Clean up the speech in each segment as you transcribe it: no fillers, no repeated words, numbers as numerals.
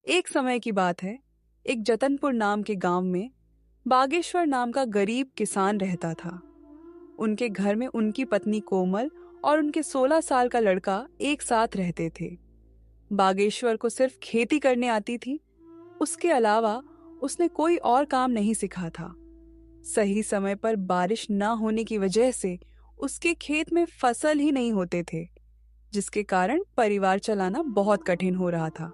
एक समय की बात है। एक जतनपुर नाम के गांव में बागेश्वर नाम का गरीब किसान रहता था। उनके घर में उनकी पत्नी कोमल और उनके 16 साल का लड़का एक साथ रहते थे। बागेश्वर को सिर्फ खेती करने आती थी। उसके अलावा उसने कोई और काम नहीं सीखा था। सही समय पर बारिश न होने की वजह से उसके खेत में फसल ही नहीं होते थे, जिसके कारण परिवार चलाना बहुत कठिन हो रहा था।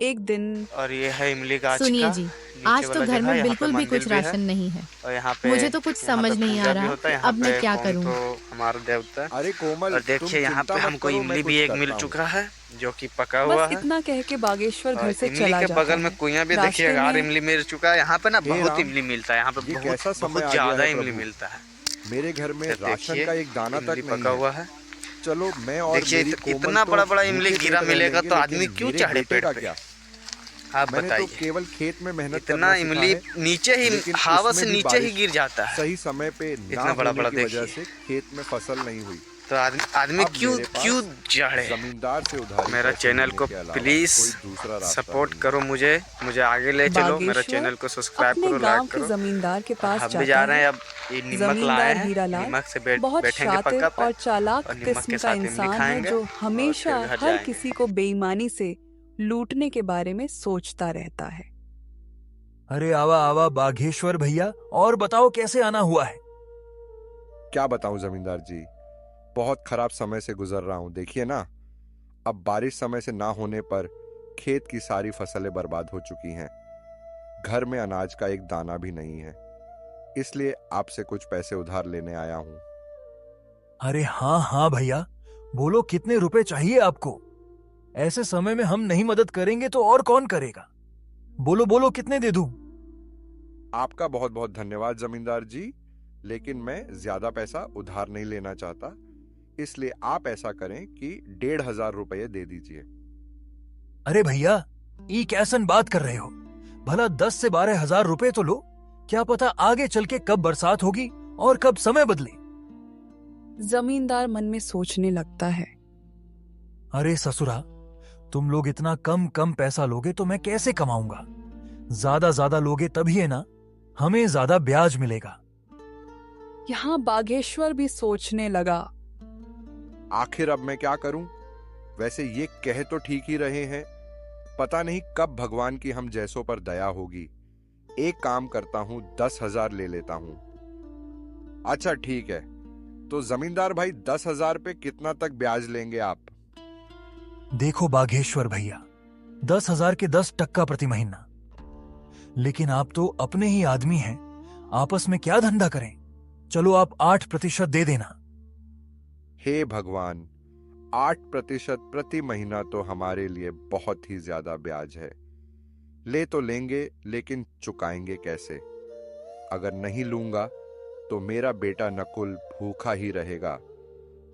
एक दिन और ये है इमली गाछ सुनिए का जी, नीचे आज तो वाला घर जगह। में यहाँ पे बिल्कुल भी मंदिर कुछ भी है राशन नहीं है। और मुझे तो कुछ यहाँ पे समझ नहीं आ पूजा भी रहा होता है। कि यहाँ अब मैं पे क्या कौन करूं। तो हमारा देवता है। अरे कोमल, और तुम देखिए यहाँ चिंता पे मत हमको करो, मैं इमली भी कुछ एक मिल करता हूँ। चुका है जो कि पका बस हुआ है। इतना कह के बागेश्वर घर और से इमली चला के जाता बगल में है। कुआं भी रास्ते देखिएगा और में इमली मिल चुका है। यहाँ पे ना हे बहुत राम, इमली मिलता है। यहाँ पे ये बहुत कैसा समय बहुत आ गया ज्यादा है इमली प्रभु। मिलता है। मेरे घर में ये राशन देखिए का एक दाना तक इमली नहीं पका है। हुआ है। चलो, मैं और देखिए मेरी कोमल इतना तो बड़ा बड़ा इमली भूखे गिरा पेट रह मिलेगा लेंगे, तो आदमी लेकिन क्यों मेरे चढ़े बेटे पेड़ का पे? क्या। आप मैंने तो बताइए। केवल खेत में मेहनत इतना करना सीखा इमली है, नीचे ही लेकिन हवा से उसमें भी नीचे ही बारिश गिर जाता है। सही समय पे ना इतना बड़ा होने बड़ा की वजह देखिए। से खेत में फसल नहीं हुई। तो आदमी अब क्यों मेरे क्यों पास चढ़े? जमींदार से उधारी मेरा पैसे चैनल लेने को के अलावा प्लीज कोई दूसरा रास्ता सपोर्ट नहीं है। करो। मुझे आगे ले चलो। मेरा बागेश्वर चैनल को सब्सक्राइब अपने करो, लाइक गांव के करो। जमींदार के और पास हम भी जाता जा रहे है। हैं। अब ये नीमक लाए जमींदार हैं। हीरालाल नीमक से बहुत बैठेंगे शातिल पक्का पे और चालाक और नीमक किस्म के का साथ इमली इंसान है, खाएंगे जो और हमेशा फिर घर हर जाएंगे। किसी को बेईमानी से लूटने के बारे में सोचता रहता है। अरे आवा आवा बाघेश्वर भैया, और बताओ कैसे आना हुआ है। क्या बताऊं जमींदार जी, बहुत खराब समय से गुजर रहा हूं। देखिए ना, अब बारिश समय से ना होने पर खेत की सारी फसलें बर्बाद हो चुकी हैं। घर में अनाज का एक दाना भी नहीं है, इसलिए आपसे कुछ पैसे उधार लेने आया हूं। अरे हाँ हाँ भैया, बोलो कितने रुपए चाहिए आपको। ऐसे समय में हम नहीं मदद करेंगे तो और कौन करेगा। बोलो बोलो, कितने दे दूं। आपका बहुत बहुत धन्यवाद जमींदार जी, लेकिन मैं ज्यादा पैसा उधार नहीं लेना चाहता, इसलिए आप ऐसा करें कि 1,500 रुपये दे दीजिए। अरे भैया, ये कैसन बात कर रहे हो। भला 10 से 12 हजार रुपए तो लो। क्या पता आगे चल के कब बरसात होगी और कब समय बदले। जमींदार मन में सोचने लगता है। अरे ससुरा, तुम लोग इतना कम कम पैसा लोगे तो मैं कैसे कमाऊंगा। ज्यादा लोगे तभी है ना, हमें ज्यादा ब्याज मिलेगा। यहाँ बागेश्वर भी सोचने लगा। आखिर अब मैं क्या करूं? वैसे ये कह तो ठीक ही रहे हैं, पता नहीं कब भगवान की हम जैसों पर दया होगी। एक काम करता हूं, 10,000 ले लेता हूं। अच्छा ठीक है, तो जमींदार भाई 10,000 पे कितना तक ब्याज लेंगे आप? देखो बाघेश्वर भैया, 10,000 के 10% प्रति महीना। लेकिन आप तो अपने ही आदमी हैं, आपस में क्या धंधा करें। चलो आप 8% दे देना। हे भगवान, 8% प्रति महीना तो हमारे लिए बहुत ही ज्यादा ब्याज है। ले तो लेंगे, लेकिन चुकाएंगे कैसे? अगर नहीं लूंगा तो मेरा बेटा नकुल भूखा ही रहेगा।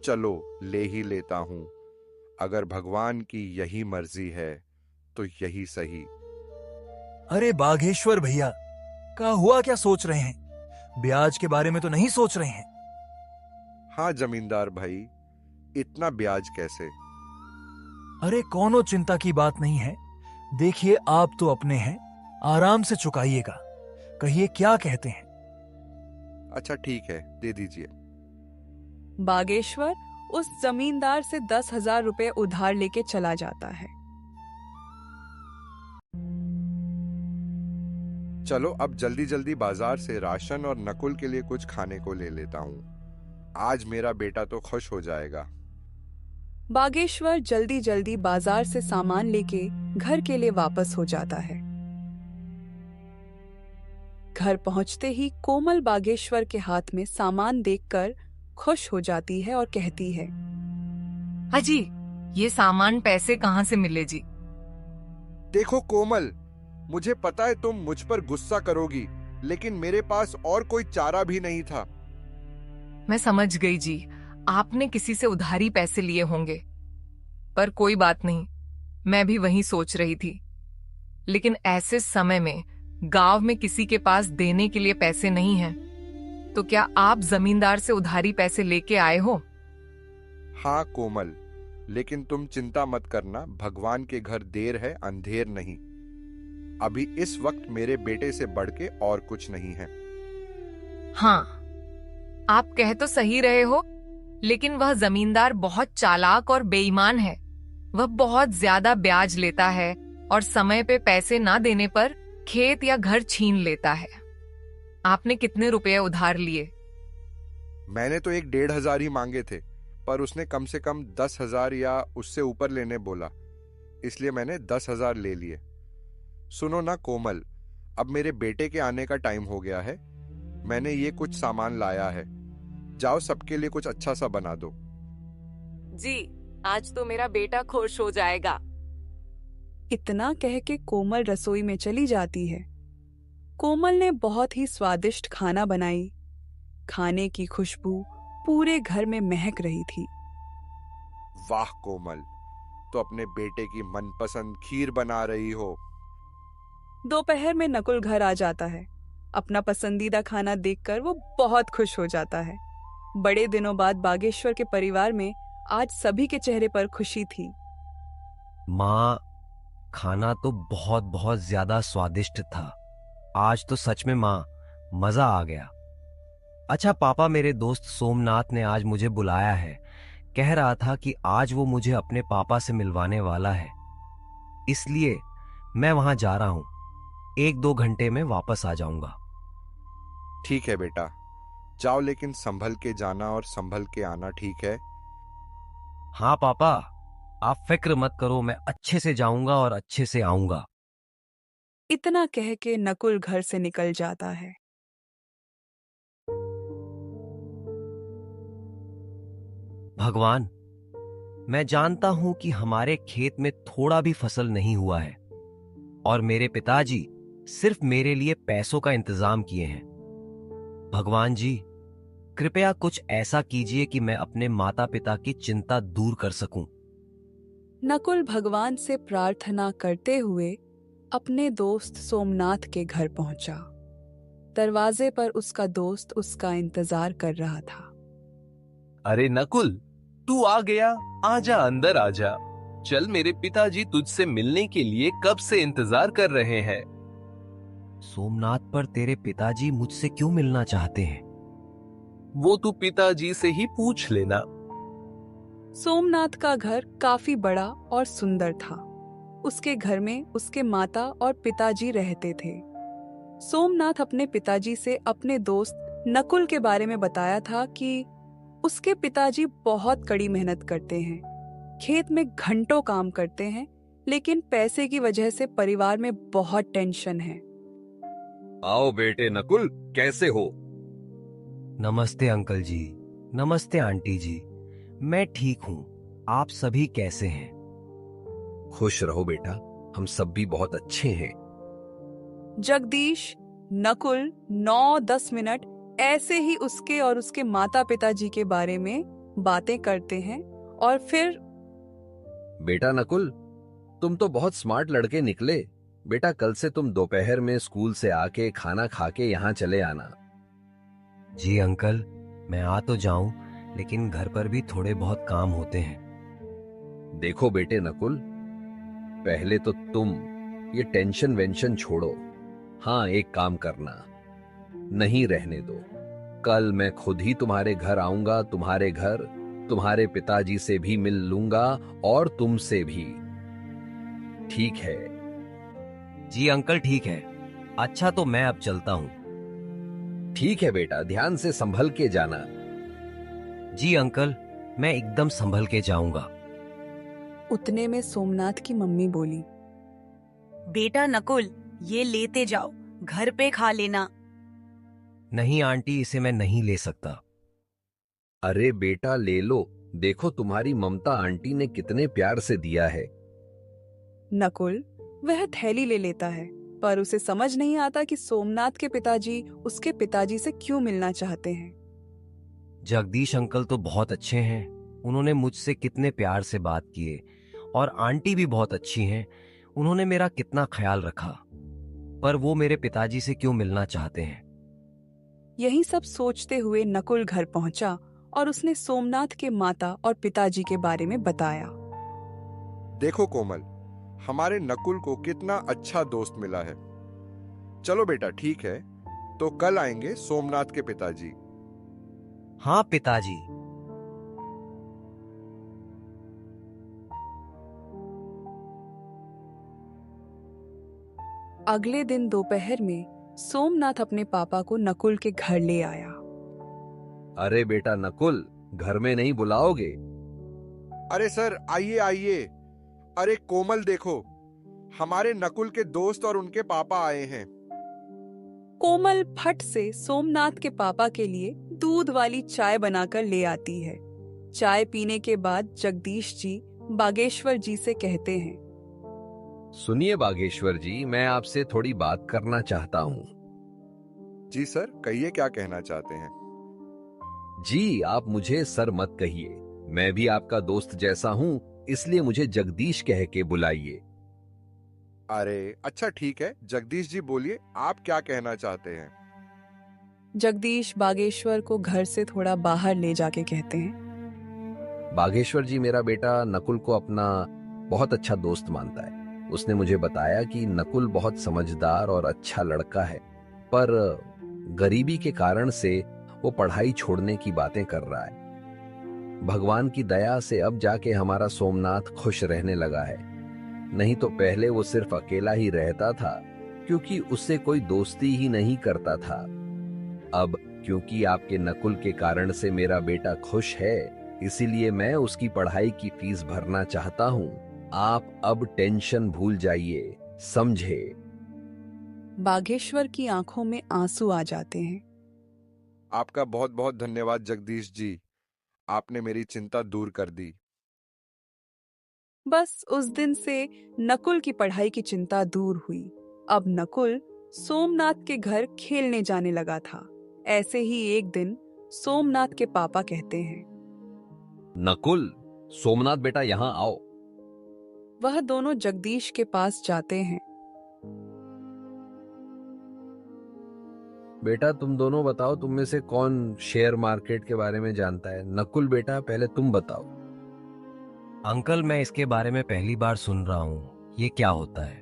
चलो ले ही लेता हूं। अगर भगवान की यही मर्जी है तो यही सही। अरे बाघेश्वर भैया, क्या हुआ, क्या सोच रहे हैं। ब्याज के बारे में तो नहीं सोच रहे हैं। हाँ जमींदार भाई, इतना ब्याज कैसे? अरे कोनो चिंता की बात नहीं है। देखिए आप तो अपने हैं, आराम से चुकाइएगा। कहिए क्या कहते हैं। अच्छा ठीक है, दे दीजिए। बागेश्वर उस जमींदार से 10,000 रुपए उधार लेके चला जाता है। चलो अब जल्दी जल्दी बाजार से राशन और नकुल के लिए कुछ खाने को ले लेता हूँ। आज मेरा बेटा तो खुश हो जाएगा। बागेश्वर जल्दी जल्दी बाजार से सामान लेके घर के लिए वापस हो जाता है। घर पहुंचते ही कोमल बागेश्वर के हाथ में सामान देखकर खुश हो जाती है और कहती है, अजी, ये सामान पैसे कहाँ से मिले जी। देखो कोमल, मुझे पता है तुम मुझ पर गुस्सा करोगी, लेकिन मेरे पास और कोई चारा भी नहीं था। मैं समझ गई जी, आपने किसी से उधारी पैसे लिए होंगे। पर कोई बात नहीं, मैं भी वही सोच रही थी। लेकिन ऐसे समय में गांव में किसी के पास देने के लिए पैसे नहीं हैं। तो क्या आप जमींदार से उधारी पैसे लेके आए हो? हाँ कोमल, लेकिन तुम चिंता मत करना, भगवान के घर देर है अंधेर नहीं। अभी इस वक्त मेरे बेटे से बढ़ के और कुछ नहीं है। हाँ, आप कह तो सही रहे हो, लेकिन वह जमींदार बहुत चालाक और बेईमान है। वह बहुत ज्यादा ब्याज लेता है और समय पे पैसे ना देने पर खेत या घर छीन लेता है। आपने कितने रुपए उधार लिए? मैंने तो 1,500 ही मांगे थे, पर उसने कम से कम 10,000 या उससे ऊपर लेने बोला, इसलिए मैंने 10,000 ले लिए। सुनो ना कोमल, अब मेरे बेटे के आने का टाइम हो गया है। मैंने ये कुछ सामान लाया है, जाओ सबके लिए कुछ अच्छा सा बना दो। जी, आज तो मेरा बेटा खुश हो जाएगा। इतना कह के कोमल रसोई में चली जाती है। कोमल ने बहुत ही स्वादिष्ट खाना बनाई। खाने की खुशबू पूरे घर में महक रही थी। वाह कोमल, तो अपने बेटे की मनपसंद खीर बना रही हो। दोपहर में नकुल घर आ जाता है। अपना पसंदीदा खाना देखकर वो बहुत खुश हो जाता है। बड़े दिनों बाद बागेश्वर के परिवार में आज सभी के चेहरे पर खुशी थी। माँ, खाना तो बहुत बहुत ज्यादा स्वादिष्ट था। आज तो सच में माँ, मजा आ गया। अच्छा पापा, मेरे दोस्त सोमनाथ ने आज मुझे बुलाया है। कह रहा था कि आज वो मुझे अपने पापा से मिलवाने वाला है, इसलिए मैं वहां जा रहा हूं। 1-2 घंटे में वापस आ जाऊंगा। ठीक है बेटा, जाओ, लेकिन संभल के जाना और संभल के आना, ठीक है? हाँ पापा, आप फिक्र मत करो, मैं अच्छे से जाऊंगा और अच्छे से आऊंगा। इतना कह के नकुल घर से निकल जाता है। भगवान, मैं जानता हूं कि हमारे खेत में थोड़ा भी फसल नहीं हुआ है और मेरे पिताजी सिर्फ मेरे लिए पैसों का इंतजाम किए हैं। भगवान जी, कृपया कुछ ऐसा कीजिए कि मैं अपने माता पिता की चिंता दूर कर सकूं। नकुल भगवान से प्रार्थना करते हुए अपने दोस्त सोमनाथ के घर पहुंचा। दरवाजे पर उसका दोस्त उसका इंतजार कर रहा था। अरे नकुल, तू आ गया। आजा, अंदर आजा। चल, मेरे पिताजी तुझसे मिलने के लिए कब से इंतजार कर रहे हैं। सोमनाथ, पर तेरे पिताजी मुझसे क्यों मिलना चाहते हैं? वो तू पिताजी से ही पूछ लेना। सोमनाथ का घर काफी बड़ा और सुंदर था। उसके घर में उसके माता और पिताजी रहते थे। सोमनाथ अपने पिताजी से अपने दोस्त नकुल के बारे में बताया था कि उसके पिताजी बहुत कड़ी मेहनत करते हैं, खेत में घंटों काम करते हैं, लेकिन पैसे की वजह से परिवार में बहुत टेंशन है। आओ बेटे नकुल, कैसे हो? नमस्ते अंकल जी। नमस्ते आंटी जी। मैं ठीक हूं, आप सभी कैसे हैं? खुश रहो बेटा, हम सब भी बहुत अच्छे हैं। जगदीश, नकुल 9-10 मिनट ऐसे ही उसके और उसके माता पिताजी के बारे में बातें करते हैं और फिर बेटा नकुल, तुम तो बहुत स्मार्ट लड़के निकले। बेटा, कल से तुम दोपहर में स्कूल से आके खाना खा के यहाँ चले आना। जी अंकल, मैं आ तो जाऊं, लेकिन घर पर भी थोड़े बहुत काम होते हैं। देखो बेटे नकुल, पहले तो तुम ये टेंशन वेंशन छोड़ो। हाँ, एक काम करना, नहीं रहने दो। कल मैं खुद ही तुम्हारे घर आऊंगा। तुम्हारे घर तुम्हारे पिताजी से भी मिल लूंगा और तुमसे भी, ठीक है? जी अंकल, ठीक है। अच्छा, तो मैं अब चलता हूं। ठीक है बेटा, ध्यान से संभल के जाना। जी अंकल, मैं एकदम संभल के जाऊंगा। उतने में सोमनाथ की मम्मी बोली, बेटा नकुल, ये लेते जाओ, घर पे खा लेना। नहीं आंटी, इसे मैं नहीं ले सकता। अरे बेटा ले लो, देखो तुम्हारी ममता आंटी ने कितने प्यार से दिया है। नकुल वह थैली ले लेता है, पर उसे समझ नहीं आता कि सोमनाथ के पिताजी उसके पिताजी से क्यों मिलना चाहते हैं। जगदीश अंकल तो बहुत अच्छे हैं, उन्होंने मुझसे कितने प्यार से बात किए, और आंटी भी बहुत अच्छी हैं, उन्होंने मेरा कितना ख्याल रखा, पर वो मेरे पिताजी से क्यों मिलना चाहते हैं। यही सब सोचते हुए नकुल घर पहुंचा और उसने सोमनाथ के माता और पिताजी के बारे में बताया। देखो कोमल, हमारे नकुल को कितना अच्छा दोस्त मिला है। चलो बेटा, ठीक है, तो कल आएंगे सोमनाथ के पिताजी। हाँ पिताजी। अगले दिन दोपहर में सोमनाथ अपने पापा को नकुल के घर ले आया। अरे बेटा नकुल, घर में नहीं बुलाओगे? अरे सर, आइए आइए। अरे कोमल देखो, हमारे नकुल के दोस्त और उनके पापा आए हैं। कोमल फट से सोमनाथ के पापा के लिए दूध वाली चाय बनाकर ले आती है। चाय पीने के बाद जगदीश जी बागेश्वर जी से कहते हैं, सुनिए बागेश्वर जी, मैं आपसे थोड़ी बात करना चाहता हूँ। जी सर, कहिए क्या कहना चाहते हैं। जी, आप मुझे सर मत कहिए, मैं भी आपका दोस्त जैसा हूँ, इसलिए मुझे जगदीश कह के बुलाइए। अरे अच्छा ठीक है, जगदीश जी बोलिए, आप क्या कहना चाहते हैं। जगदीश बागेश्वर को घर से थोड़ा बाहर ले जाके कहते हैं, बागेश्वर जी, मेरा बेटा नकुल को अपना बहुत अच्छा दोस्त मानता है। उसने मुझे बताया कि नकुल बहुत समझदार और अच्छा लड़का है, पर गरीबी के कारण से वो पढ़ाई छोड़ने की बातें कर रहा है। भगवान की दया से अब जाके हमारा सोमनाथ खुश रहने लगा है, नहीं तो पहले वो सिर्फ अकेला ही रहता था, क्योंकि उससे कोई दोस्ती ही नहीं करता था। अब क्योंकि आपके नकुल के कारण से मेरा बेटा खुश है, इसीलिए मैं उसकी पढ़ाई की फीस भरना चाहता हूँ। आप अब टेंशन भूल जाइए, समझे? बागेश्वर की आंखों में आंसू आ जाते हैं। आपका बहुत बहुत धन्यवाद जगदीश जी, आपने मेरी चिंता दूर कर दी। बस उस दिन से नकुल की पढ़ाई की चिंता दूर हुई। अब नकुल सोमनाथ के घर खेलने जाने लगा था। ऐसे ही एक दिन सोमनाथ के पापा कहते हैं, नकुल, सोमनाथ बेटा यहाँ आओ। वह दोनों जगदीश के पास जाते हैं। बेटा तुम दोनों बताओ, तुम में से कौन शेयर मार्केट के बारे में जानता है? नकुल बेटा, पहले तुम बताओ। अंकल, मैं इसके बारे में पहली बार सुन रहा हूँ, ये क्या होता है?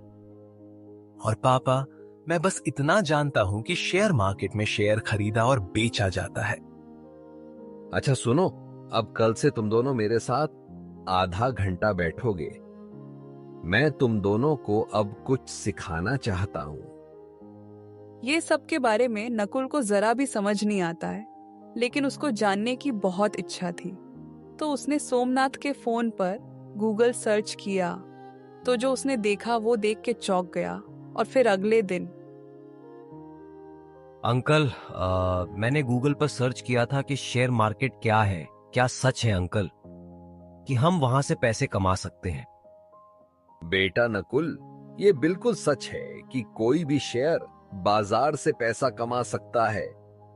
और पापा, मैं बस इतना जानता हूं कि शेयर मार्केट में शेयर खरीदा और बेचा जाता है। अच्छा सुनो, अब कल से तुम दोनों मेरे साथ आधा घंटा बैठोगे। मैं तुम दोनों को अब कुछ सिखाना चाहता हूँ। ये सब के बारे में नकुल को जरा भी समझ नहीं आता है, लेकिन उसको जानने की बहुत इच्छा थी। तो उसने सोमनाथ के फोन पर गूगल सर्च किया, तो जो उसने देखा वो देख के चौंक गया। और फिर अगले दिन, अंकल, मैंने गूगल पर सर्च किया था कि शेयर मार्केट क्या है। क्या सच है अंकल कि हम वहां से पैसे कमा सकते हैं? बेटा नकुल, ये बिल्कुल सच है कि कोई भी शेयर बाजार से पैसा कमा सकता है।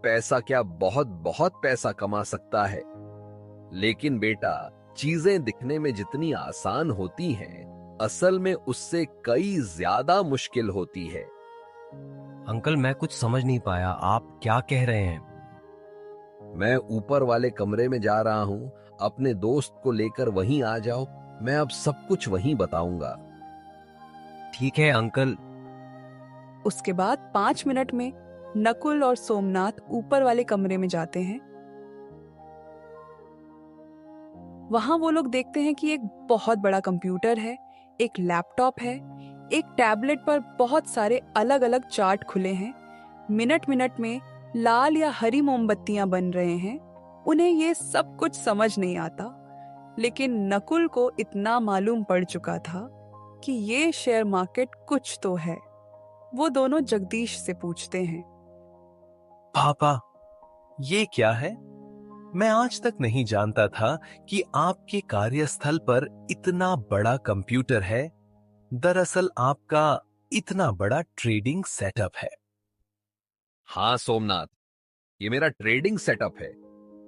पैसा क्या, बहुत बहुत पैसा कमा सकता है। लेकिन बेटा, चीजें दिखने में जितनी आसान होती हैं, असल में उससे कई ज्यादा मुश्किल होती है। अंकल, मैं कुछ समझ नहीं पाया, आप क्या कह रहे हैं? मैं ऊपर वाले कमरे में जा रहा हूं, अपने दोस्त को लेकर वहीं आ जाओ, मैं अब सब कुछ वहीं बताऊंगा। ठीक है अंकल। उसके बाद 5 मिनट में नकुल और सोमनाथ ऊपर वाले कमरे में जाते हैं। वहां वो लोग देखते हैं कि एक बहुत बड़ा कंप्यूटर है, एक लैपटॉप है, एक टैबलेट पर बहुत सारे अलग अलग चार्ट खुले हैं। मिनट मिनट में लाल या हरी मोमबत्तियां बन रहे हैं। उन्हें ये सब कुछ समझ नहीं आता, लेकिन नकुल को इतना मालूम पड़ चुका था कि ये शेयर मार्केट कुछ तो है। वो दोनों जगदीश से पूछते हैं, पापा, ये क्या है? मैं आज तक नहीं जानता था कि आपके कार्यस्थल पर इतना बड़ा कंप्यूटर है। दरअसल आपका इतना बड़ा ट्रेडिंग सेटअप है। हाँ सोमनाथ, ये मेरा ट्रेडिंग सेटअप है,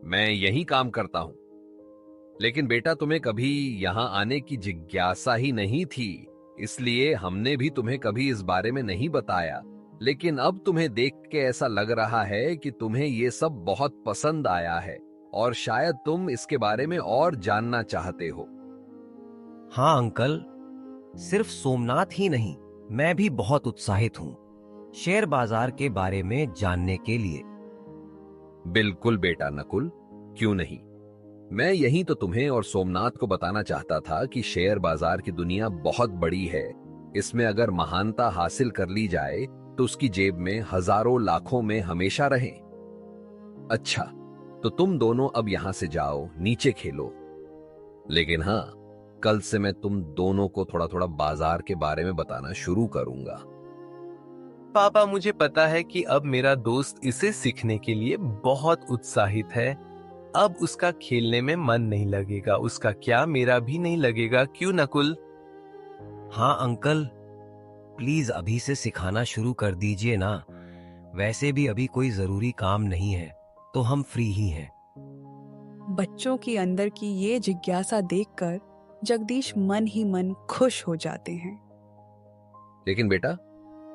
मैं यही काम करता हूं। लेकिन बेटा, तुम्हें कभी यहां आने की जिज्ञासा ही नहीं थी, इसलिए हमने भी तुम्हें कभी इस बारे में नहीं बताया। लेकिन अब तुम्हें देख के ऐसा लग रहा है कि तुम्हें ये सब बहुत पसंद आया है और शायद तुम इसके बारे में और जानना चाहते हो। हाँ अंकल, सिर्फ सोमनाथ ही नहीं, मैं भी बहुत उत्साहित हूँ शेयर बाजार के बारे में जानने के लिए। बिल्कुल बेटा नकुल, क्यों नहीं। मैं यही तो तुम्हें और सोमनाथ को बताना चाहता था कि शेयर बाजार की दुनिया बहुत बड़ी है। इसमें अगर महानता हासिल कर ली जाए तो उसकी जेब में हजारों लाखों में हमेशा रहे। अच्छा, तो तुम दोनों अब यहां से जाओ, नीचे खेलो। लेकिन हाँ, कल से मैं तुम दोनों को थोड़ा थोड़ा बाजार के बारे में बताना शुरू करूंगा। पापा, मुझे पता है कि अब मेरा दोस्त इसे सीखने के लिए बहुत उत्साहित है। अब उसका खेलने में मन नहीं लगेगा। उसका क्या, मेरा भी नहीं लगेगा, क्यों नकुल? हाँ अंकल, प्लीज अभी से सिखाना शुरू कर दीजिए ना। वैसे भी अभी कोई जरूरी काम नहीं है, तो हम फ्री ही हैं। बच्चों की अंदर की ये जिज्ञासा देखकर जगदीश मन ही मन खुश हो जाते हैं। लेकिन बेटा,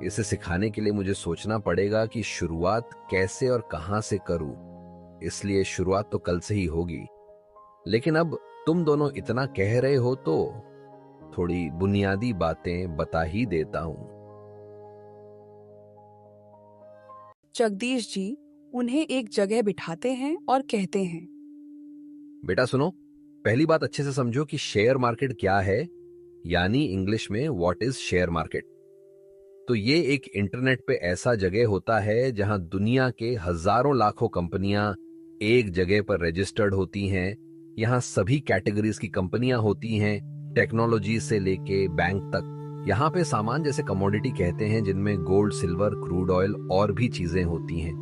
इसे सिखाने के लिए मुझे सोचना पड़ेगा कि शुरुआत कैसे और कहां से करूं। इसलिए शुरुआत तो कल से ही होगी। लेकिन अब तुम दोनों इतना कह रहे हो तो थोड़ी बुनियादी बातें बता ही देता हूं। जगदीश जी उन्हें एक जगह बिठाते हैं और कहते हैं, बेटा सुनो, पहली बात अच्छे से समझो कि शेयर मार्केट क्या है, यानी इंग्लिश में व्हाट इज शेयर मार्केट। तो ये एक इंटरनेट पे ऐसा जगह होता है जहां दुनिया के हजारों लाखों कंपनियां एक जगह पर रजिस्टर्ड होती हैं। यहां सभी कैटेगरीज की कंपनियां होती हैं, टेक्नोलॉजी से लेके बैंक तक। यहाँ पे सामान जैसे कमोडिटी कहते हैं, जिनमें गोल्ड, सिल्वर, क्रूड ऑयल और भी चीजें होती हैं।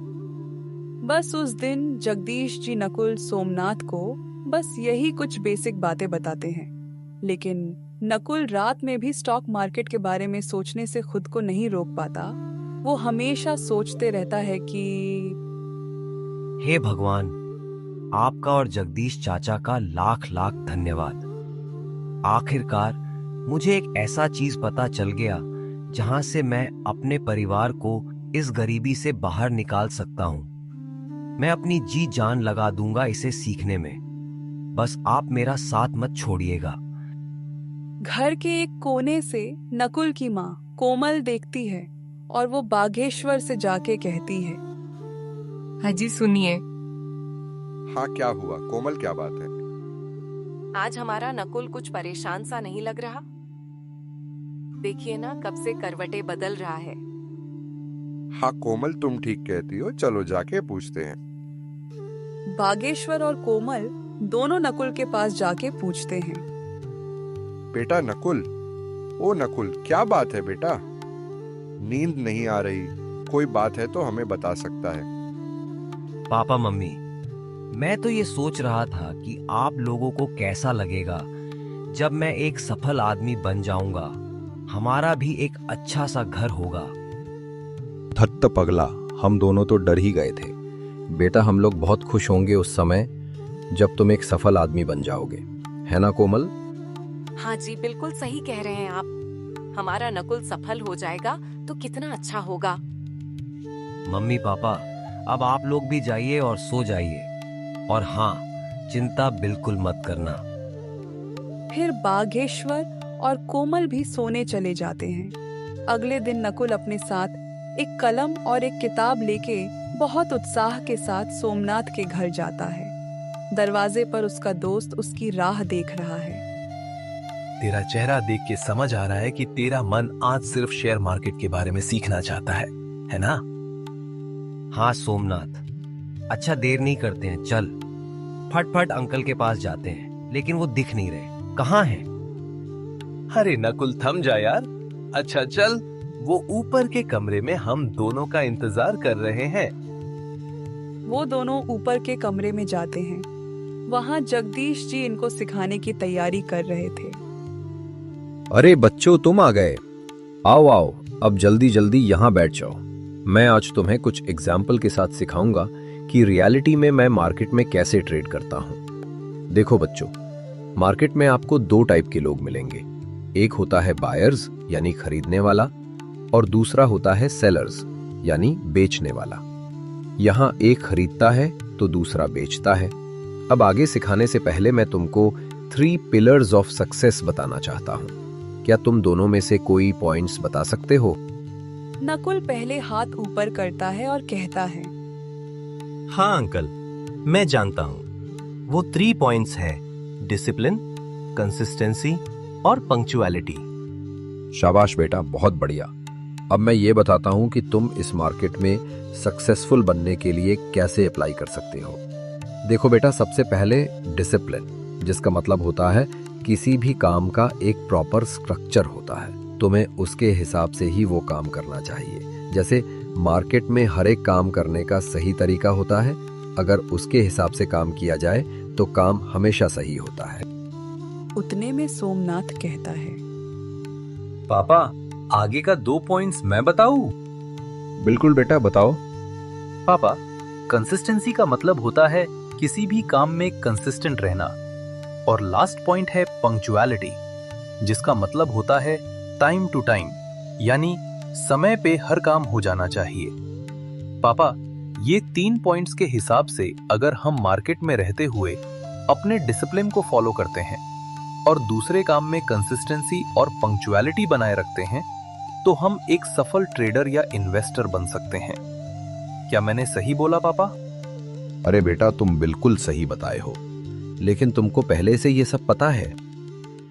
बस उस दिन जगदीश जी नकुल सोमनाथ को बस यही कुछ बेसिक बातें बताते हैं। लेकिन नकुल रात में भी स्टॉक मार्केट के बारे में सोचने से खुद को नहीं रोक पाता। वो हमेशा सोचते रहता है कि हे भगवान, आपका और जगदीश चाचा का लाख लाख धन्यवाद। आखिरकार मुझे एक ऐसा चीज पता चल गया जहां से मैं अपने परिवार को इस गरीबी से बाहर निकाल सकता हूं। मैं अपनी जी जान लगा दूंगा इसे सीखने में। बस आप मेरा साथ मत छोड़िएगा। घर के एक कोने से नकुल की माँ कोमल देखती है और वो बागेश्वर से जाके कहती है, हाजी सुनिए। हाँ, क्या हुआ कोमल, क्या बात है? आज हमारा नकुल कुछ परेशान सा नहीं लग रहा? देखिए ना, कब से करवटें बदल रहा है। हाँ कोमल, तुम ठीक कहती हो, चलो जाके पूछते हैं। बागेश्वर और कोमल दोनों नकुल के पास जाके पूछते हैं, बेटा नकुल, ओ नकुल, क्या बात है बेटा? नींद नहीं आ रही, कोई बात है तो हमें बता सकता है। पापा मम्मी, मैं तो ये सोच रहा था कि आप लोगों को कैसा लगेगा जब मैं एक सफल आदमी बन जाऊंगा। हमारा भी एक अच्छा सा घर होगा। धत्त पगला, हम दोनों तो डर ही गए थे। बेटा, हम लोग बहुत खुश होंगे उस समय जब तुम एक सफल आदमी बन जाओगे, है ना कोमल? हाँ जी, बिल्कुल सही कह रहे हैं आप। हमारा नकुल सफल हो जाएगा तो कितना अच्छा होगा। मम्मी पापा, अब आप लोग भी जाइए और सो जाइए। और हाँ, चिंता बिल्कुल मत करना। फिर बागेश्वर और कोमल भी सोने चले जाते हैं। अगले दिन नकुल अपने साथ एक कलम और एक किताब लेके बहुत उत्साह के साथ सोमनाथ के घर जाता है। दरवाजे पर उसका दोस्त उसकी राह देख रहा है। तेरा चेहरा देख के समझ आ रहा है कि तेरा मन आज सिर्फ शेयर मार्केट के बारे में सीखना चाहता है ना? हाँ सोमनाथ, अच्छा देर नहीं करते हैं, चल फटफट अंकल के पास जाते हैं। लेकिन वो दिख नहीं रहे, कहाँ हैं? अरे नकुल, थम जा यार। अच्छा चल, वो ऊपर के कमरे में हम दोनों का इंतजार कर रहे हैं। वो दोनों ऊपर के कमरे में जाते हैं। वहाँ जगदीश जी इनको सिखाने की तैयारी कर रहे थे। अरे बच्चों, तुम आ गए। आओ आओ, अब जल्दी जल्दी यहाँ बैठ जाओ। मैं आज तुम्हें कुछ एग्जाम्पल के साथ सिखाऊंगा कि रियलिटी में मैं मार्केट में कैसे ट्रेड करता हूँ। देखो बच्चों, मार्केट में आपको दो टाइप के लोग मिलेंगे। एक होता है बायर्स यानी खरीदने वाला, और दूसरा होता है सेलर्स यानी बेचने वाला। यहाँ एक खरीदता है तो दूसरा बेचता है। अब आगे सिखाने से पहले मैं तुमको 3 पिलर्स ऑफ सक्सेस बताना चाहता हूँ। क्या तुम दोनों में से कोई पॉइंट्स बता सकते हो? नकुल पहले हाथ ऊपर करता है और कहता है, हाँ अंकल, मैं जानता हूँ। वो 3 पॉइंट्स है, डिसिप्लिन, कंसिस्टेंसी और पंक्चुअलिटी। शाबाश बेटा, बहुत बढ़िया। अब मैं ये बताता हूँ कि तुम इस मार्केट में सक्सेसफुल बनने के लिए कैसे अप्लाई कर सकते हो। देखो बेटा, सबसे पहले डिसिप्लिन, जिसका मतलब होता है किसी भी काम का एक प्रॉपर स्ट्रक्चर होता है। तुम्हें उसके हिसाब से ही वो काम करना चाहिए। जैसे मार्केट में हर एक काम करने का सही तरीका होता है। अगर उसके हिसाब से काम किया जाए तो काम हमेशा सही होता है। उतने में सोमनाथ कहता है, पापा, आगे का 2 पॉइंट्स मैं बताऊं? बिल्कुल बेटा, बताओ। पापा, कंसिस्टेंसी का मतलब होता है किसी भी काम में कंसिस्टेंट रहना, और लास्ट पॉइंट है पंक्चुअलिटी, जिसका मतलब होता है टाइम टू टाइम, यानी समय पे हर काम हो जाना चाहिए। पापा, ये 3 पॉइंट्स के हिसाब से अगर हम मार्केट में रहते हुए अपने डिसिप्लिन को फॉलो करते हैं और दूसरे काम में कंसिस्टेंसी और पंक्चुअलिटी बनाए रखते हैं, तो हम एक सफल ट्रेडर या इन्वेस्टर बन सकते हैं। क्या मैंने सही बोला पापा? अरे बेटा, तुम बिल्कुल सही बताए हो, लेकिन तुमको पहले से ये सब पता है?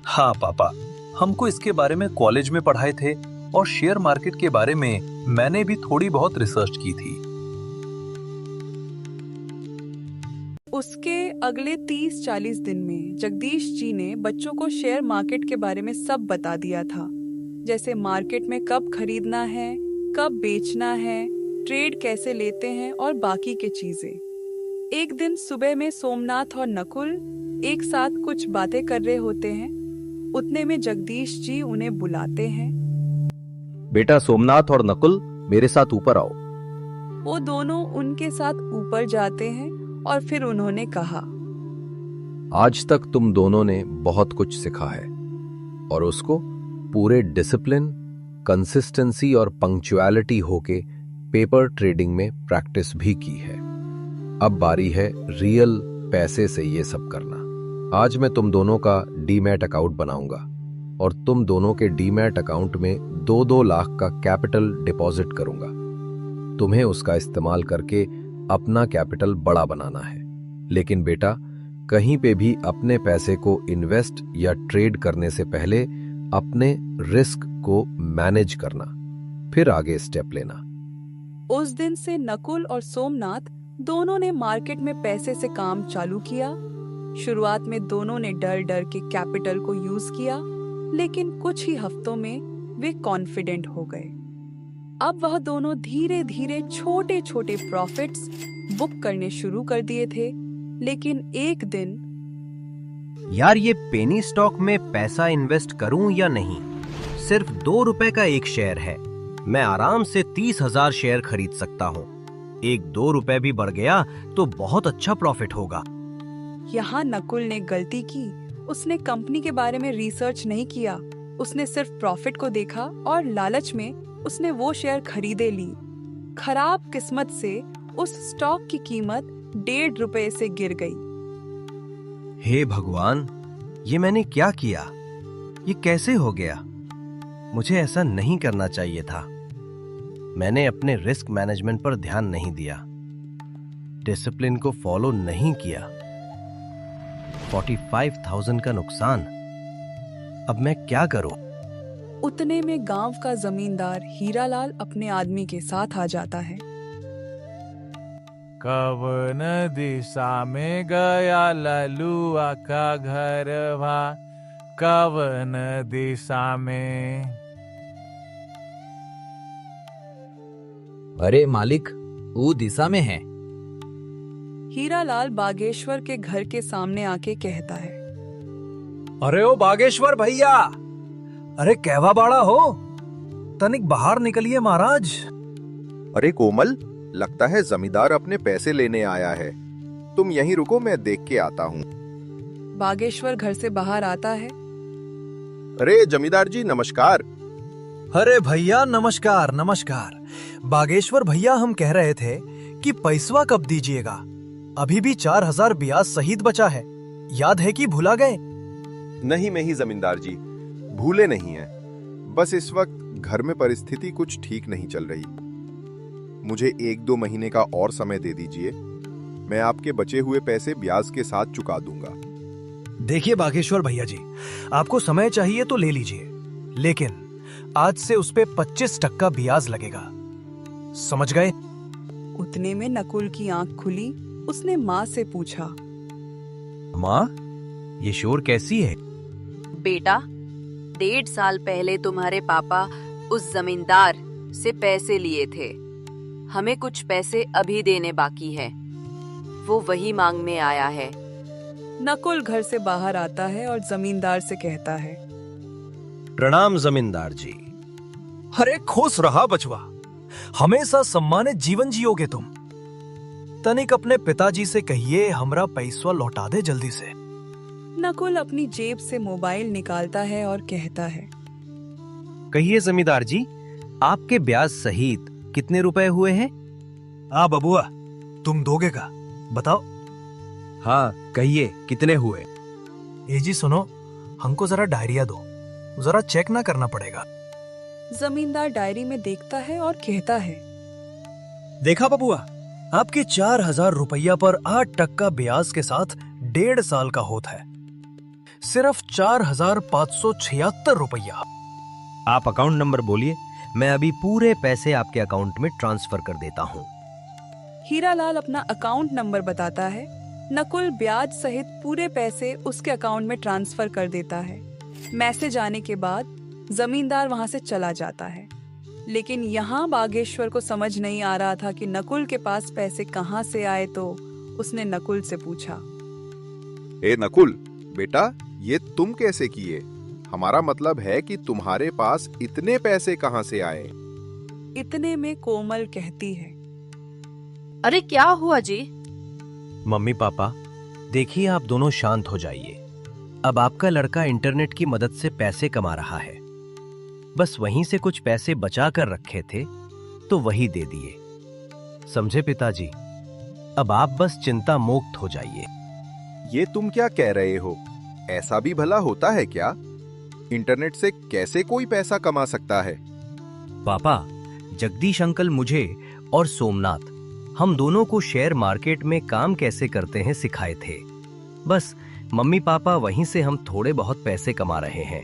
हाँ पापा, हमको इसके बारे में कॉलेज में पढ़ाए थे और शेयर मार्केट के बारे में मैंने भी थोड़ी बहुत रिसर्च की थी। उसके अगले 30-40 दिन में जगदीश जी ने बच्चों को शेयर मार्केट के बारे में सब बता दिया था। जैसे मार्केट में कब खरीदना है, कब बेचना है, ट्रेड कैसे लेते हैं और बाकी के चीजें। एक दिन सुबह में सोमनाथ और नकुल एक साथ कुछ बातें कर रहे होते हैं। उतने में जगदीश जी उन्हें बुलाते हैं। बेटा सोमनाथ और नकुल, मेरे साथ ऊपर आओ। वो दोनों उनके साथ ऊपर जाते हैं और फिर उन्होंने कहा, आज तक तुम दोनों ने बहुत कुछ सीखा है और उसको पूरे डिसिप्लिन, कंसिस्टेंसी और पंक्चुअलिटी होके पेपर ट्रेडिंग में प्रैक्टिस भी की है। अब बारी है रियल पैसे से ये सब करना। आज मैं तुम दोनों का डीमैट अकाउंट बनाऊंगा और तुम दोनों के डीमैट अकाउंट में 2-2 लाख का कैपिटल डिपॉजिट करूंगा। तुम्हें उसका इस्तेमाल करके अपना कैपिटल बड़ा बनाना है। लेकिन बेटा, कहीं पे भी अपने पैसे को इन्वेस्ट या ट्रेड करने से पहले अपने रिस्क को मैनेज करना, फिर आगे स्टेप लेना। उस दिन से नकुल और सोमनाथ दोनों ने मार्केट में पैसे से काम चालू किया। शुरुआत में दोनों ने डर डर के कैपिटल को यूज किया, लेकिन कुछ ही हफ्तों में वे कॉन्फिडेंट हो गए। अब वह दोनों धीरे धीरे छोटे छोटे प्रॉफिट्स बुक करने शुरू कर दिए थे। लेकिन एक दिन, यार ये पेनी स्टॉक में पैसा इन्वेस्ट करूं या नहीं? सिर्फ 2 रुपए का एक शेयर है। मैं आराम से 30,000 शेयर खरीद सकता हूं। 1-2 रुपए भी बढ़ गया तो बहुत अच्छा प्रॉफिट होगा। यहाँ नकुल ने गलती की। उसने कंपनी के बारे में रिसर्च नहीं किया। उसने सिर्फ प्रॉफिट को देखा और लालच में उसने वो शेयर खरीदे ली। खराब किस्मत से उस स्टॉक की कीमत 1.5 रुपए से गिर गई। हे भगवान, ये मैंने क्या किया? ये कैसे हो गया? मुझे ऐसा नहीं करना चाहिए था। मैंने अपने रिस्क मैनेजमेंट पर ध्यान नहीं दिया, डिसिप्लिन को फॉलो नहीं किया। 45,000 का नुकसान। अब मैं क्या करूं? उतने में गांव का जमींदार हीरालाल अपने आदमी के साथ आ जाता है। कवन दिशा में गया ललुआ का घरवा, कवन दिशा में? अरे मालिक, वो दिशा में है। हीरालाल बागेश्वर के घर के सामने आके कहता है, अरे ओ बागेश्वर भैया, अरे कहवा बाड़ा हो, तनिक बाहर निकलिए महाराज। अरे कोमल, लगता है जमींदार अपने पैसे लेने आया है। तुम यहीं रुको, मैं देख के आता हूँ। बागेश्वर घर से बाहर आता है। अरे जमींदार जी, नमस्कार। अरे भैया नमस्कार नमस्कार। बागेश्वर भैया, हम कह रहे थे कि पैसवा कब दीजिएगा? अभी भी 4,000 ब्याज सहित बचा है। याद है कि भुला गए? नहीं नहीं जमींदार जी, भूले नहीं हैं। बस इस वक्त घर में परिस्थिति कुछ ठीक नहीं चल रही। मुझे 1-2 महीने का और समय दे दीजिए, मैं आपके बचे हुए पैसे ब्याज के साथ चुका दूंगा। देखिए बागेश्वर भैया जी, आपको समय चाहिए तो ले लीजिए, लेकिन आज से उस पे 25% ब्याज लगेगा, समझ गए? उतने में नकुल की आंख खुली। उसने माँ से पूछा, माँ, ये शोर कैसी है? बेटा, 1.5 साल पहले तुम्हारे पापा उस जमींदार से पैसे लिए थे। हमें कुछ पैसे अभी देने बाकी है, वो वही मांगने आया है। नकुल घर से बाहर आता है और जमींदार से कहता है, प्रणाम जमींदार जी। अरे खुश रहा बचवा, हमेशा सम्मानित जीवन जियोगे तुम। तनिक अपने पिताजी से कहिए हमरा पैसा लौटा दे जल्दी से। नकुल अपनी जेब से मोबाइल निकालता है और कहता है, कहिए जमींदार जी, आपके ब्याज सहित कितने रुपए हुए हैं? बबुआ, तुम दोगे का बताओ। हाँ कहिए, कितने हुए? ए जी सुनो, हमको जरा डायरिया दो, जरा चेक ना करना पड़ेगा। जमींदार डायरी में देखता है और कहता है, देखा बबुआ, आपके 4,000 रुपया पर 8% ब्याज के साथ 1.5 साल का होता है, सिर्फ 4,576 रुपया। आप अकाउंट नंबर बोलिए, मैं अभी पूरे पैसे आपके अकाउंट में ट्रांसफर कर देता हूँ। हीरालाल अपना अकाउंट नंबर बताता है। नकुल ब्याज सहित पूरे पैसे उसके अकाउंट में ट्रांसफर कर देता है। मैसेज आने के बाद जमींदार वहां से चला जाता है, लेकिन यहाँ बागेश्वर को समझ नहीं आ रहा था कि नकुल के पास पैसे कहाँ से आए। तो उसने नकुल से पूछा, ए नकुल बेटा, ये तुम कैसे किए? हमारा मतलब है कि तुम्हारे पास इतने पैसे कहाँ से आए? इतने में कोमल कहती है, अरे क्या हुआ जी? मम्मी पापा, देखिए आप दोनों शांत हो जाइए। अब आपका लड़का इंटरनेट की मदद से पैसे कमा रहा है, बस वहीं से कुछ पैसे बचा कर रखे थे तो वही दे दिए, समझे पिताजी? अब आप बस चिंता मुक्त हो जाइए। ये तुम क्या कह रहे हो? ऐसा भी भला होता है क्या? इंटरनेट से कैसे कोई पैसा कमा सकता है? पापा, जगदीश अंकल मुझे और सोमनाथ, हम दोनों को शेयर मार्केट में काम कैसे करते हैं सिखाए थे। बस मम्मी पापा वहीं से हम थोड़े बहुत पैसे कमा रहे हैं।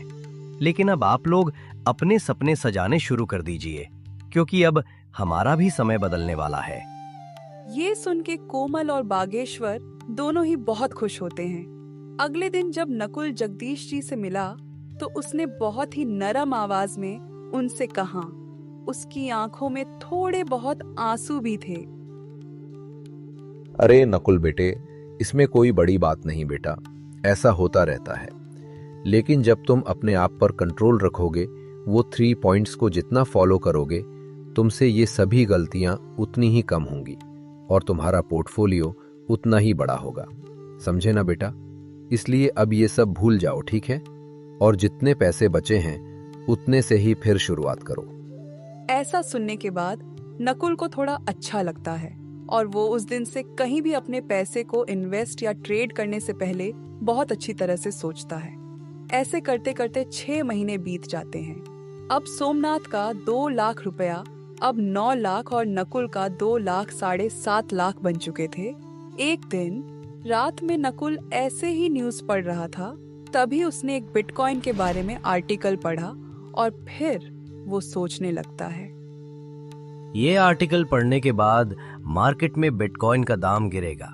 लेकिन अब आप लोग अपने सपने सजाने शुरू कर दीजिए, क्योंकि अब हमारा भी समय बदलने वाला है। ये सुन के कोमल और बागेश्वर दोनों ही बहुत खुश होते हैं। अगले दिन जब नकुल जगदीश जी से मिला तो उसने बहुत ही नरम आवाज में उनसे कहा। उसकी आंखों में थोड़े बहुत आंसू भी थे। अरे नकुल बेटे, इसमें कोई बड़ी बात नहीं बेटा, ऐसा होता रहता है। लेकिन जब तुम अपने आप पर कंट्रोल रखोगे, वो 3 पॉइंट्स को जितना फॉलो करोगे, तुमसे ये सभी गलतियां उतनी ही कम होंगी और तुम्हारा पोर्टफोलियो उतना ही बड़ा होगा, समझे ना बेटा? इसलिए अब ये सब भूल जाओ, ठीक है? और जितने पैसे बचे हैं उतने से ही फिर शुरुआत करो। ऐसा सुनने के बाद नकुल को थोड़ा अच्छा लगता है और वो उस दिन से कहीं भी अपने पैसे को इन्वेस्ट या ट्रेड करने से पहले बहुत अच्छी तरह से सोचता है। ऐसे करते करते 6 महीने बीत जाते हैं। अब सोमनाथ का 2 लाख रुपया अब 9 लाख और नकुल का 2 लाख 7.5 लाख बन चुके थे। एक दिन रात में नकुल ऐसे ही न्यूज पढ़ रहा था, तभी उसने एक बिटकॉइन के बारे में आर्टिकल पढ़ा और फिर वो सोचने लगता है। ये आर्टिकल पढ़ने के बाद मार्केट में बिटकॉइन का दाम गिरेगा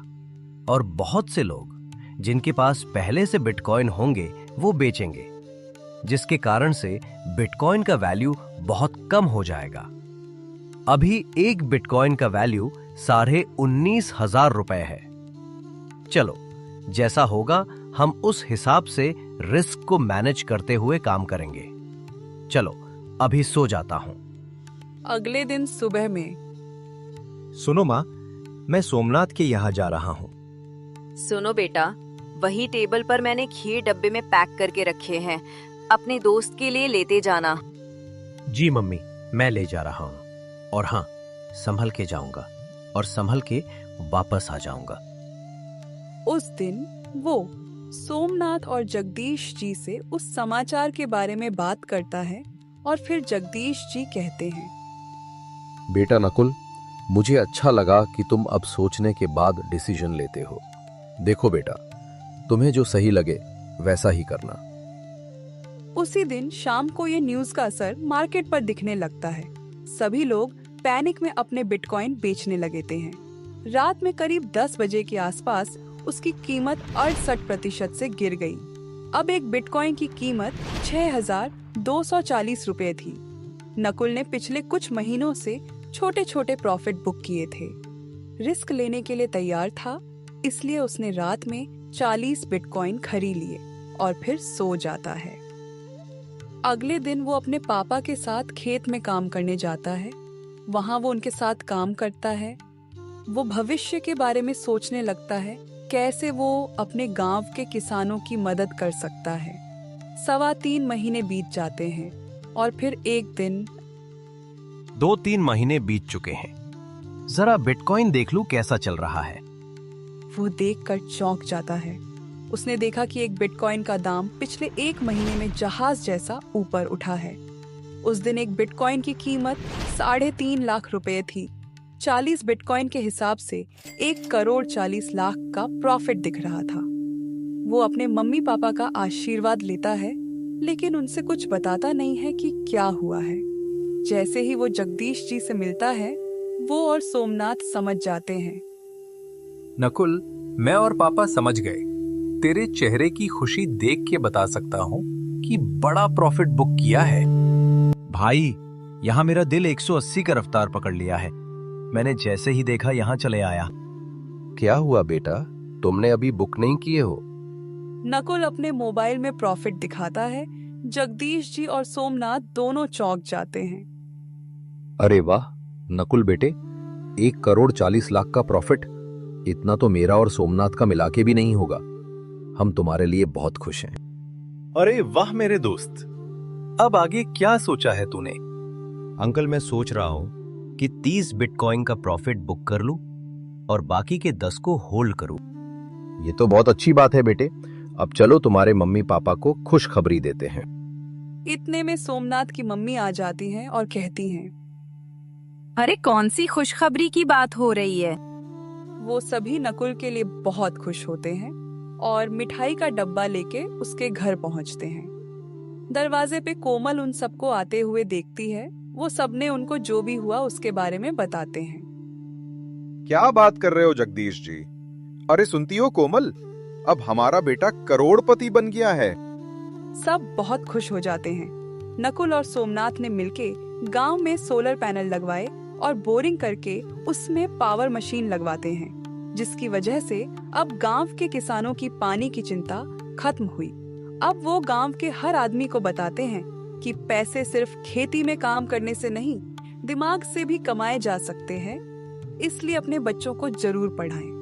और बहुत से लोग जिनके पास पहले से बिटकॉइन होंगे वो बेचेंगे, जिसके कारण से बिटकॉइन का वैल्यू बहुत कम हो जाएगा। अभी एक बिटकॉइन का वैल्यू 19,500 रुपए है। चलो, जैसा होगा हम उस हिसाब से रिस्क को मैनेज करते हुए काम करेंगे। चलो, अभी सो जाता हूं। अगले दिन सुबह में, सुनो माँ, मैं सोमनाथ के यहाँ जा रहा हूँ। सुनो बेटा, वही टेबल पर मैंने खीर डब्बे में पैक करके रखे हैं, अपने दोस्त के लिए लेते जाना। जी मम्मी, मैं ले जा रहा हूँ। और हाँ, संभल के जाऊंगा और संभल के वापस आ जाऊंगा। उस दिन वो सोमनाथ और जगदीश जी से उस समाचार के बारे में बात करता है और फिर जगदीश जी कहते हैं, बेटा नकुल, मुझे अच्छा लगा कि तुम अब सोचने के बाद डिसीजन लेते हो। देखो बेटा, तुम्हें जो सही लगे वैसा ही करना। उसी दिन शाम को ये न्यूज का असर मार्केट पर दिखने लगता है। सभी लोग पैनिक में अपने बिटकॉइन बेचने लगे हैं। रात में करीब 10 बजे के आसपास उसकी कीमत 68% से गिर गई। अब एक बिटकॉइन की कीमत 6,240 रुपए थी। नकुल ने पिछले कुछ महीनों से छोटे छोटे प्रॉफिट बुक किए थे। रिस्क लेने के लिए तैयार था, इसलिए उसने रात में 40 बिटकॉइन खरीद लिए और फिर सो जाता है। अगले दिन वो अपने पापा के साथ खेत में काम करने जाता है। वहाँ वो उनके साथ काम करता है। वो भविष्य के बारे में सोचने लगता है, कैसे वो अपने गांव के किसानों की मदद कर सकता है। 3.25 महीने बीत जाते हैं और फिर एक दिन 2-3 महीने बीत चुके हैं। जरा बिटकॉइन देख लूं कैसा चल रहा है। वो देखकर चौंक जाता है। उसने देखा कि एक बिटकॉइन का दाम पिछले 1 महीने में जहाज जैसा ऊपर उठा है। उस दिन एक बिटकॉइन की कीमत 3.5 लाख रुपए थी। 40 बिटकॉइन के हिसाब से 1,40,00,000 का प्रॉफिट दिख रहा था। वो अपने मम्मी पापा का आशीर्वाद लेता है, लेकिन उनसे कुछ बताता नहीं है कि क्या हुआ है। जैसे ही वो जगदीश जी से मिलता है, वो और सोमनाथ समझ जाते हैं। नकुल, मैं और पापा समझ गए। तेरे चेहरे की खुशी देख के बता सकता हूँ कि बड़ा प्रॉफिट बुक किया है। भाई, यहाँ मेरा दिल 180 का रफ्तार पकड़ लिया है। मैंने जैसे ही देखा यहाँ चले आया। क्या हुआ बेटा, तुमने अभी बुक नहीं किए हो? नकुल अपने मोबाइल में प्रॉफिट दिखाता है। जगदीश जी और सोमनाथ दोनों चौंक जाते हैं। अरे वाह नकुल बेटे, 1,40,00,000 का प्रॉफिट, इतना तो मेरा और सोमनाथ का मिला के भी नहीं होगा। हम तुम्हारे लिए बहुत खुश हैं। अरे वाह मेरे दोस्त, अब आगे क्या सोचा है तूने? अंकल, मैं सोच रहा हूँ कि 30 बिटकॉइन का प्रॉफिट बुक कर लूं और बाकी के 10 को होल्ड करूं। ये तो बहुत अच्छी बात है बेटे। अब चलो तुम्हारे मम्मी पापा को खुशखबरी देते हैं। इतने में सोमनाथ की मम्मी आ जाती हैं और कहती हैं, अरे कौन सी खुशखबरी की बात हो रही है? वो सभी नकुल के लिए बहुत खुश होते हैं और मिठाई का डब्बा लेके उसके घर पहुंचते हैं। दरवाजे पे कोमल उन सबको आते हुए देखती है। वो सबने उनको जो भी हुआ उसके बारे में बताते हैं। क्या बात कर रहे हो जगदीश जी? अरे सुनती हो कोमल, अब हमारा बेटा करोड़पति बन गया है। सब बहुत खुश हो जाते हैं। नकुल और सोमनाथ ने मिलके गांव में सोलर पैनल लगवाए और बोरिंग करके उसमें पावर मशीन लगवाते हैं, जिसकी वजह से अब गांव के किसानों की पानी की चिंता खत्म हुई। अब वो गांव के हर आदमी को बताते हैं कि पैसे सिर्फ खेती में काम करने से नहीं, दिमाग से भी कमाए जा सकते हैं। इसलिए अपने बच्चों को जरूर पढ़ाएं।